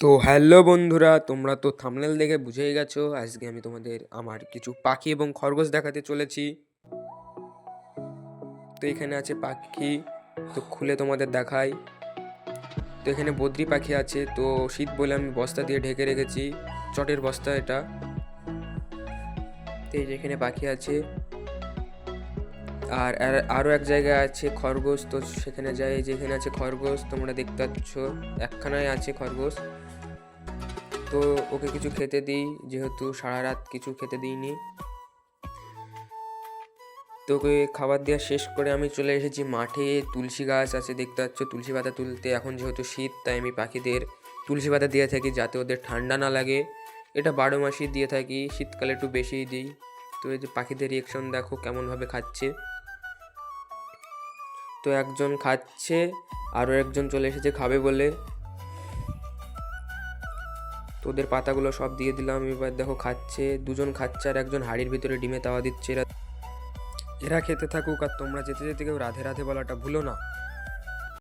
তো হ্যালো বন্ধুরা, তোমরা তো থাম্বনেল দেখে বুঝেই গেছো। আজকে আমি তোমাদের আমার কিছু পাখি এবং খরগোশ দেখাতে চলেছি। তো এখানে আছে পাখি, তো খুলে তোমাদের দেখাই। তো এখানে বদ্রি পাখি আছে, তো শীত বলে আমি বস্তা দিয়ে ঢেকে রেখেছি, চটের বস্তা এটা। তো এই যে এখানে পাখি আছে, আর আরও এক জায়গায় আছে খরগোশ, তো সেখানে যাই। যেখানে আছে খরগোশ, তোমরা দেখতে পাচ্ছ একখানায় আছে খরগোশ। তো ওকে কিছু খেতে দিই, যেহেতু সারা রাত কিছু খেতে দিইনি। তো ওকে খাবার দেওয়া শেষ করে আমি চলে এসেছি মাঠে। তুলসী গাছ আছে, দেখতে পাচ্ছ, তুলসী পাতা তুলতে। এখন যেহেতু শীত, তাই আমি পাখিদের তুলসী পাতা দিয়ে থাকি যাতে ওদের ঠান্ডা না লাগে। এটা 12 মাসই দিয়ে থাকি, শীতকালে একটু বেশিই দিই। তো এই যে পাখিদের রিয়েকশন দেখো কেমনভাবে খাচ্ছে। তো একজন খাচ্ছে, আরও একজন চলে এসেছে খাবে বলে। তো ওদের পাতাগুলো সব দিয়ে দিলাম, এবার দেখো খাচ্ছে। দুজন খাচ্ছে আর একজন হাঁড়ির ভিতরে ডিমে তাওয়া দিচ্ছে। এরা খেতে থাকুক, আর তোমরা যেতে যেতে কেউ রাধে রাধে বলাটা ভুলো না।